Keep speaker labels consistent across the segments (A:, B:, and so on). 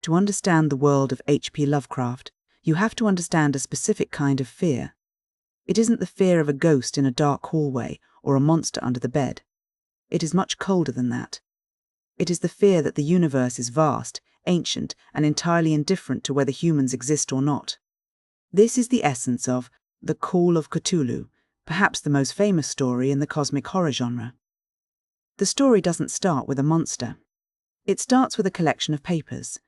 A: To understand the world of H.P. Lovecraft, you have to understand a specific kind of fear. It isn't the fear of a ghost in a dark hallway or a monster under the bed. It is much colder than that. It is the fear that the universe is vast, ancient, and entirely indifferent to whether humans exist or not. This is the essence of the Call of Cthulhu, perhaps the most famous story in the cosmic horror genre. The story doesn't start with a monster. It starts with a collection of papers.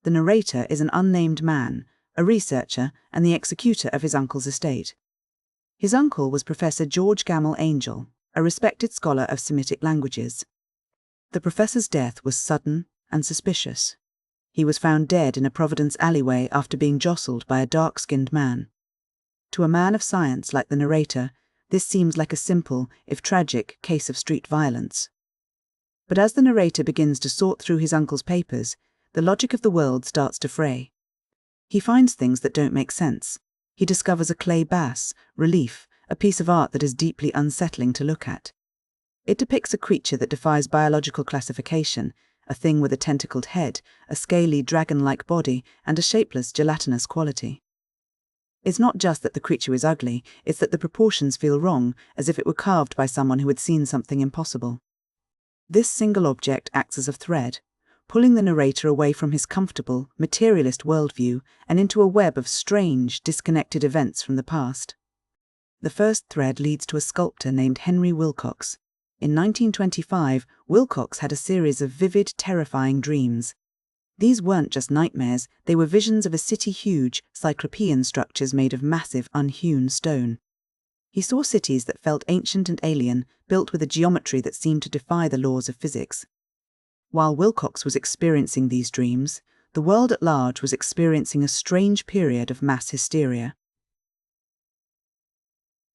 A: The narrator is an unnamed man, a researcher and the executor of his uncle's estate. His uncle was Professor Angell, a respected scholar of Semitic languages. The professor's death was sudden and suspicious. He was found dead in a Providence alleyway after being jostled by a dark-skinned man. To a man of science like the narrator, this seems like a simple, if tragic, case of street violence. But as the narrator begins to sort through his uncle's papers, the logic of the world starts to fray. He finds things that don't make sense. He discovers a clay bas-relief, a piece of art that is deeply unsettling to look at. It depicts a creature that defies biological classification, a thing with a tentacled head, a scaly dragon-like body, and a shapeless, gelatinous quality. It's not just that the creature is ugly, it's that the proportions feel wrong, as if it were carved by someone who had seen something impossible. This single object acts as a thread, pulling the narrator away from his comfortable, materialist worldview and into a web of strange, disconnected events from the past. The first thread leads to a sculptor named Henry Wilcox. In 1925, Wilcox had a series of vivid, terrifying dreams. These weren't just nightmares, they were visions of a city-huge, cyclopean structures made of massive, unhewn stone. He saw cities that felt ancient and alien, built with a geometry that seemed to defy the laws of physics. While Wilcox was experiencing these dreams, the world at large was experiencing a strange period of mass hysteria.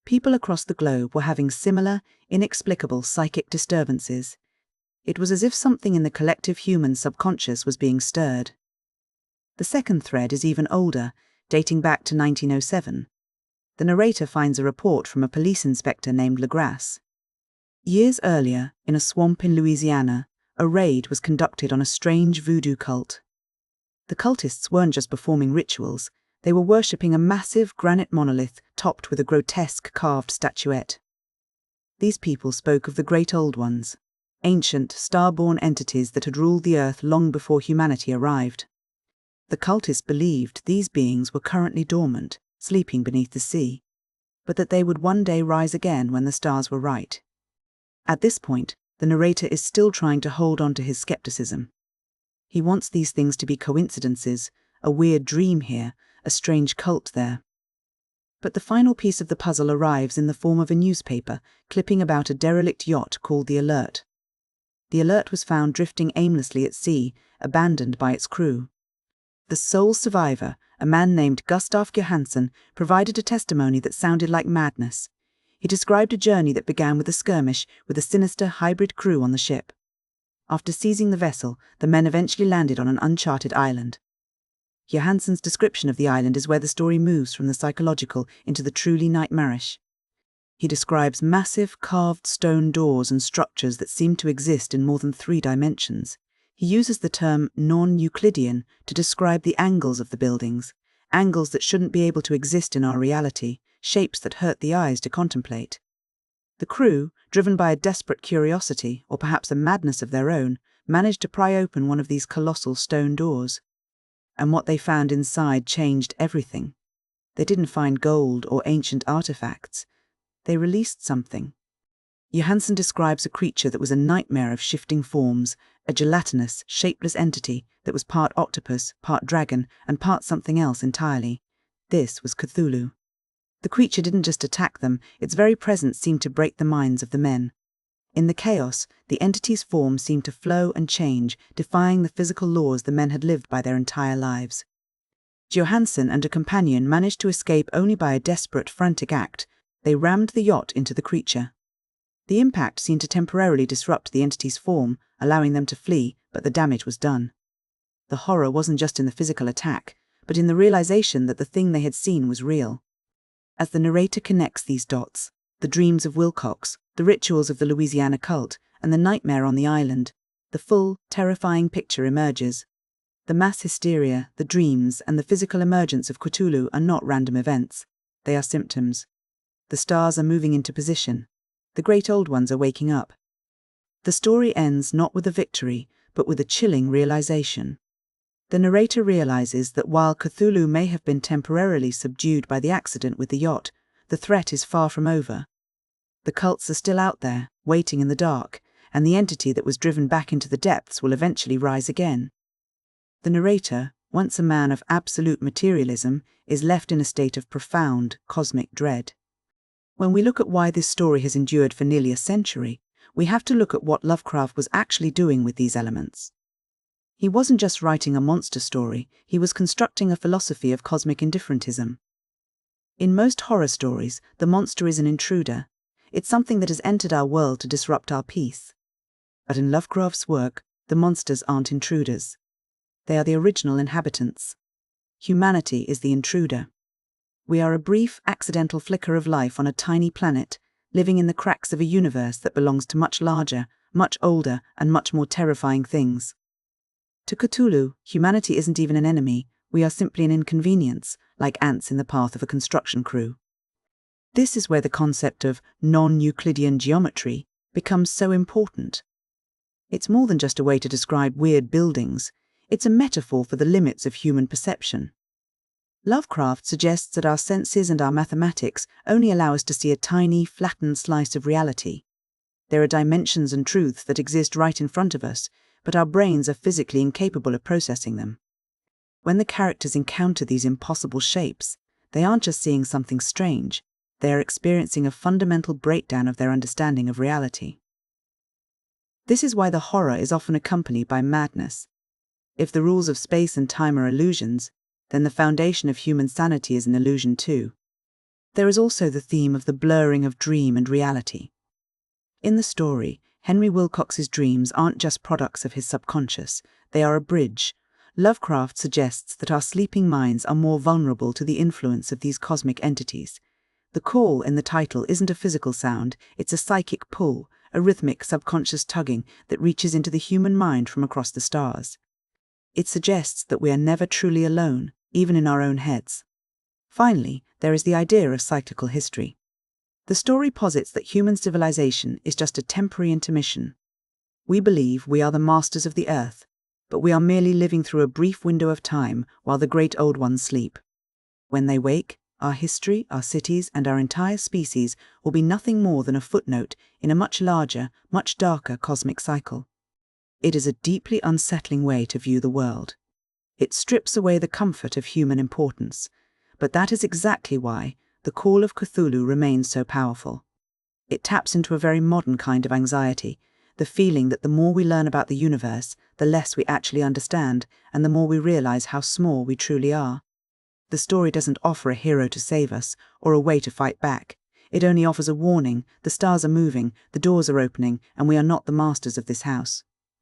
A: People across the globe were having similar, inexplicable psychic disturbances. It was as if something in the collective human subconscious was being stirred. The second thread is even older, dating back to 1907. The narrator finds a report from a police inspector named Legrasse. Years earlier, in a swamp in Louisiana, a raid was conducted on a strange voodoo cult. The cultists weren't just performing rituals, they were worshipping a massive granite monolith topped with a grotesque carved statuette. These people spoke of the Great Old Ones, ancient, star-born entities that had ruled the earth long before humanity arrived. The cultists believed these beings were currently dormant, sleeping beneath the sea, but that they would one day rise again when the stars were right. At this point, the narrator is still trying to hold on to his skepticism. He wants these things to be coincidences, a weird dream here, a strange cult there. But the final piece of the puzzle arrives in the form of a newspaper clipping about a derelict yacht called the Alert. The Alert was found drifting aimlessly at sea, abandoned by its crew. The sole survivor, a man named Gustav Johansen, provided a testimony that sounded like madness. He described a journey that began with a skirmish with a sinister hybrid crew on the ship. After seizing the vessel, the men eventually landed on an uncharted island. Johansen's description of the island is where the story moves from the psychological into the truly nightmarish. He describes massive carved stone doors and structures that seem to exist in more than 3 dimensions. He uses the term non-Euclidean to describe the angles of the buildings, angles that shouldn't be able to exist in our reality, shapes that hurt the eyes to contemplate. The crew, driven by a desperate curiosity, or perhaps a madness of their own, managed to pry open one of these colossal stone doors. And what they found inside changed everything. They didn't find gold or ancient artifacts. They released something. Johansen describes a creature that was a nightmare of shifting forms, a gelatinous, shapeless entity that was part octopus, part dragon, and part something else entirely. This was Cthulhu. The creature didn't just attack them, its very presence seemed to break the minds of the men. In the chaos, the entity's form seemed to flow and change, defying the physical laws the men had lived by their entire lives. Johansen and a companion managed to escape only by a desperate, frantic act. They rammed the yacht into the creature. The impact seemed to temporarily disrupt the entity's form, allowing them to flee, but the damage was done. The horror wasn't just in the physical attack, but in the realization that the thing they had seen was real. As the narrator connects these dots, the dreams of Wilcox, the rituals of the Louisiana cult, and the nightmare on the island, the full, terrifying picture emerges. The mass hysteria, the dreams, and the physical emergence of Cthulhu are not random events. They are symptoms. The stars are moving into position. The great old ones are waking up. The story ends not with a victory, but with a chilling realization. The narrator realizes that while Cthulhu may have been temporarily subdued by the accident with the yacht, the threat is far from over. The cults are still out there, waiting in the dark, and the entity that was driven back into the depths will eventually rise again. The narrator, once a man of absolute materialism, is left in a state of profound cosmic dread. When we look at why this story has endured for nearly a century, we have to look at what Lovecraft was actually doing with these elements. He wasn't just writing a monster story, he was constructing a philosophy of cosmic indifferentism. In most horror stories, the monster is an intruder. It's something that has entered our world to disrupt our peace. But in Lovecraft's work, the monsters aren't intruders. They are the original inhabitants. Humanity is the intruder. We are a brief, accidental flicker of life on a tiny planet, living in the cracks of a universe that belongs to much larger, much older, and much more terrifying things. To Cthulhu, humanity isn't even an enemy, we are simply an inconvenience, like ants in the path of a construction crew. This is where the concept of non-Euclidean geometry becomes so important. It's more than just a way to describe weird buildings, it's a metaphor for the limits of human perception. Lovecraft suggests that our senses and our mathematics only allow us to see a tiny, flattened slice of reality. There are dimensions and truths that exist right in front of us, but our brains are physically incapable of processing them. When the characters encounter these impossible shapes, they aren't just seeing something strange, they are experiencing a fundamental breakdown of their understanding of reality. This is why the horror is often accompanied by madness. If the rules of space and time are illusions, then the foundation of human sanity is an illusion too. There is also the theme of the blurring of dream and reality. In the story, Henry Wilcox's dreams aren't just products of his subconscious, they are a bridge. Lovecraft suggests that our sleeping minds are more vulnerable to the influence of these cosmic entities. The call in the title isn't a physical sound, it's a psychic pull, a rhythmic subconscious tugging that reaches into the human mind from across the stars. It suggests that we are never truly alone, even in our own heads. Finally, there is the idea of cyclical history. The story posits that human civilization is just a temporary intermission. We believe we are the masters of the earth, but we are merely living through a brief window of time while the great old ones sleep. When they wake, our history, our cities, and our entire species will be nothing more than a footnote in a much larger, much darker cosmic cycle. It is a deeply unsettling way to view the world. It strips away the comfort of human importance, but that is exactly why the Call of Cthulhu remains so powerful. It taps into a very modern kind of anxiety, the feeling that the more we learn about the universe, the less we actually understand, and the more we realize how small we truly are. The story doesn't offer a hero to save us, or a way to fight back. It only offers a warning: the stars are moving, the doors are opening, and we are not the masters of this house.